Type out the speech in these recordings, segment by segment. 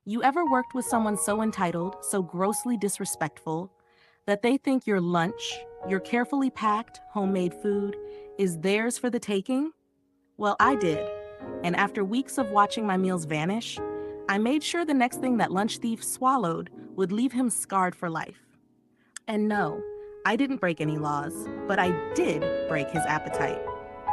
You ever worked with someone so entitled, so grossly disrespectful, that they think your lunch, your carefully packed, homemade food, is theirs for the taking? Well, I did. And after weeks of watching my meals vanish, I made sure the next thing that lunch thief swallowed would leave him scarred for life. And no, I didn't break any laws, but I did break his appetite.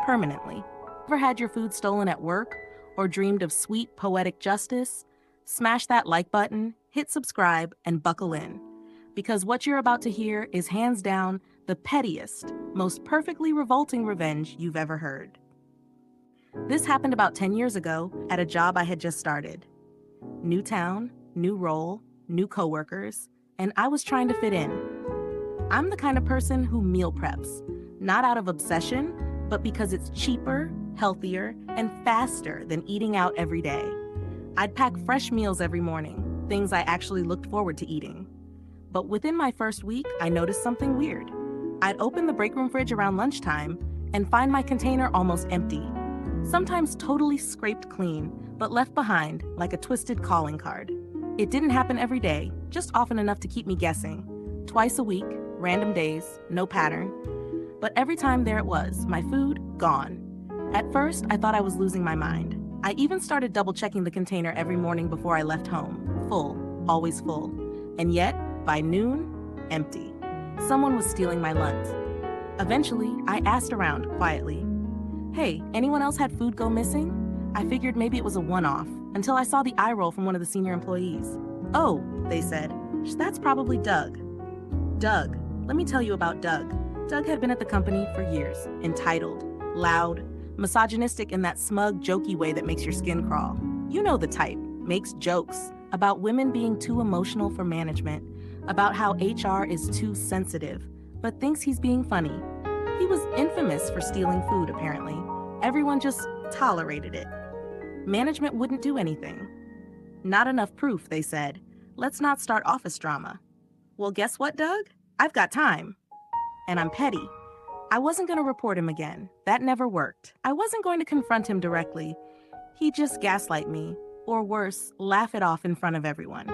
Permanently. Ever had your food stolen at work or dreamed of sweet, poetic justice? Smash that like button, hit subscribe, and buckle in. Because what you're about to hear is hands down the pettiest, most perfectly revolting revenge you've ever heard. This happened about 10 years ago at a job I had just started. New town, new role, new coworkers, and I was trying to fit in. I'm the kind of person who meal preps, not out of obsession, but because it's cheaper, healthier, and faster than eating out every day. I'd pack fresh meals every morning, things I actually looked forward to eating. But within my first week, I noticed something weird. I'd open the break room fridge around lunchtime and find my container almost empty. Sometimes totally scraped clean, but left behind like a twisted calling card. It didn't happen every day, just often enough to keep me guessing. Twice a week, random days, no pattern. But every time there it was, my food, gone. At first, I thought I was losing my mind. I even started double-checking the container every morning before I left home. Full, always full. And yet, by noon, empty. Someone was stealing my lunch. Eventually, I asked around quietly, "Hey, anyone else had food go missing?" I figured maybe it was a one-off, until I saw the eye roll from one of the senior employees. "Oh," they said, "that's probably Doug." Doug. Let me tell you about Doug. Doug had been at the company for years, entitled, loud, misogynistic in that smug, jokey way that makes your skin crawl. You know the type, makes jokes about women being too emotional for management, about how HR is too sensitive, but thinks he's being funny. He was infamous for stealing food, apparently. Everyone just tolerated it. Management wouldn't do anything. Not enough proof, they said. Let's not start office drama. Well, guess what, Doug? I've got time. And I'm petty. I wasn't going to report him again. That never worked. I wasn't going to confront him directly. He'd just gaslight me, or worse, laugh it off in front of everyone.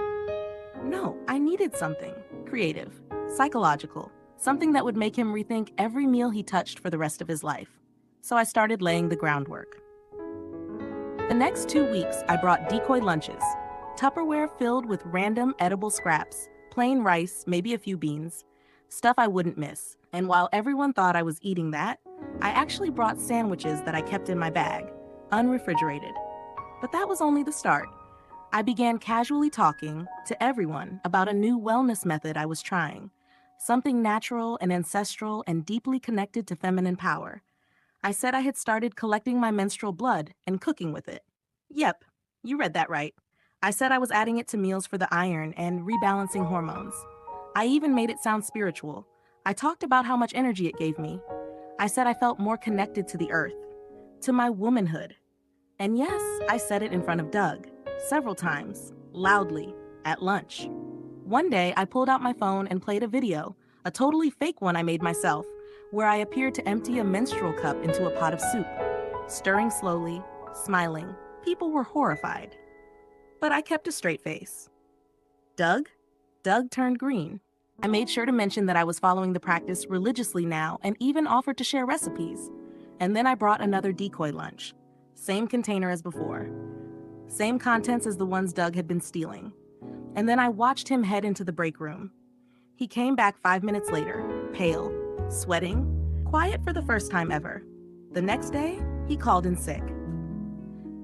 No, I needed something creative, psychological, something that would make him rethink every meal he touched for the rest of his life. So I started laying the groundwork. The next 2 weeks, I brought decoy lunches, Tupperware filled with random edible scraps, plain rice, maybe a few beans, stuff I wouldn't miss. And while everyone thought I was eating that, I actually brought sandwiches that I kept in my bag, unrefrigerated. But that was only the start. I began casually talking to everyone about a new wellness method I was trying, something natural and ancestral and deeply connected to feminine power. I said I had started collecting my menstrual blood and cooking with it. Yep, you read that right. I said I was adding it to meals for the iron and rebalancing hormones. I even made it sound spiritual. I talked about how much energy it gave me. I said I felt more connected to the earth, to my womanhood. And yes, I said it in front of Doug, several times, loudly, at lunch. One day, I pulled out my phone and played a video, a totally fake one I made myself, where I appeared to empty a menstrual cup into a pot of soup, stirring slowly, smiling. People were horrified. But I kept a straight face. Doug? Doug turned green. I made sure to mention that I was following the practice religiously now and even offered to share recipes. And then I brought another decoy lunch. Same container as before. Same contents as the ones Doug had been stealing. And then I watched him head into the break room. He came back 5 minutes later, pale, sweating, quiet for the first time ever. The next day, he called in sick.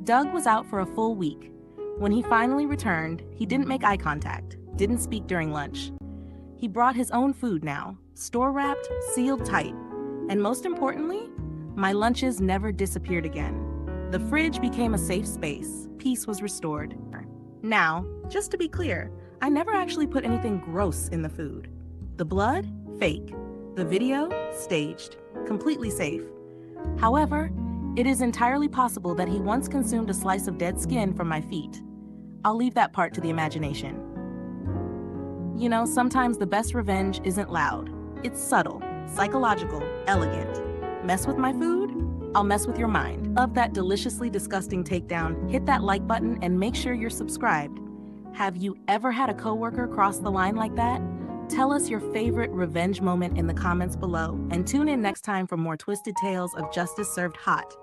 Doug was out for a full week. When he finally returned, he didn't make eye contact, didn't speak during lunch. He brought his own food now, store-wrapped, sealed tight. And most importantly, my lunches never disappeared again. The fridge became a safe space. Peace was restored. Now, just to be clear, I never actually put anything gross in the food. The blood? Fake. The video? Staged. Completely safe. However, it is entirely possible that he once consumed a slice of dead skin from my feet. I'll leave that part to the imagination. You know, sometimes the best revenge isn't loud. It's subtle, psychological, elegant. Mess with my food? I'll mess with your mind. Love that deliciously disgusting takedown, hit that like button, and make sure you're subscribed. Have you ever had a coworker cross the line like that? Tell us your favorite revenge moment in the comments below and tune in next time for more twisted tales of justice served hot.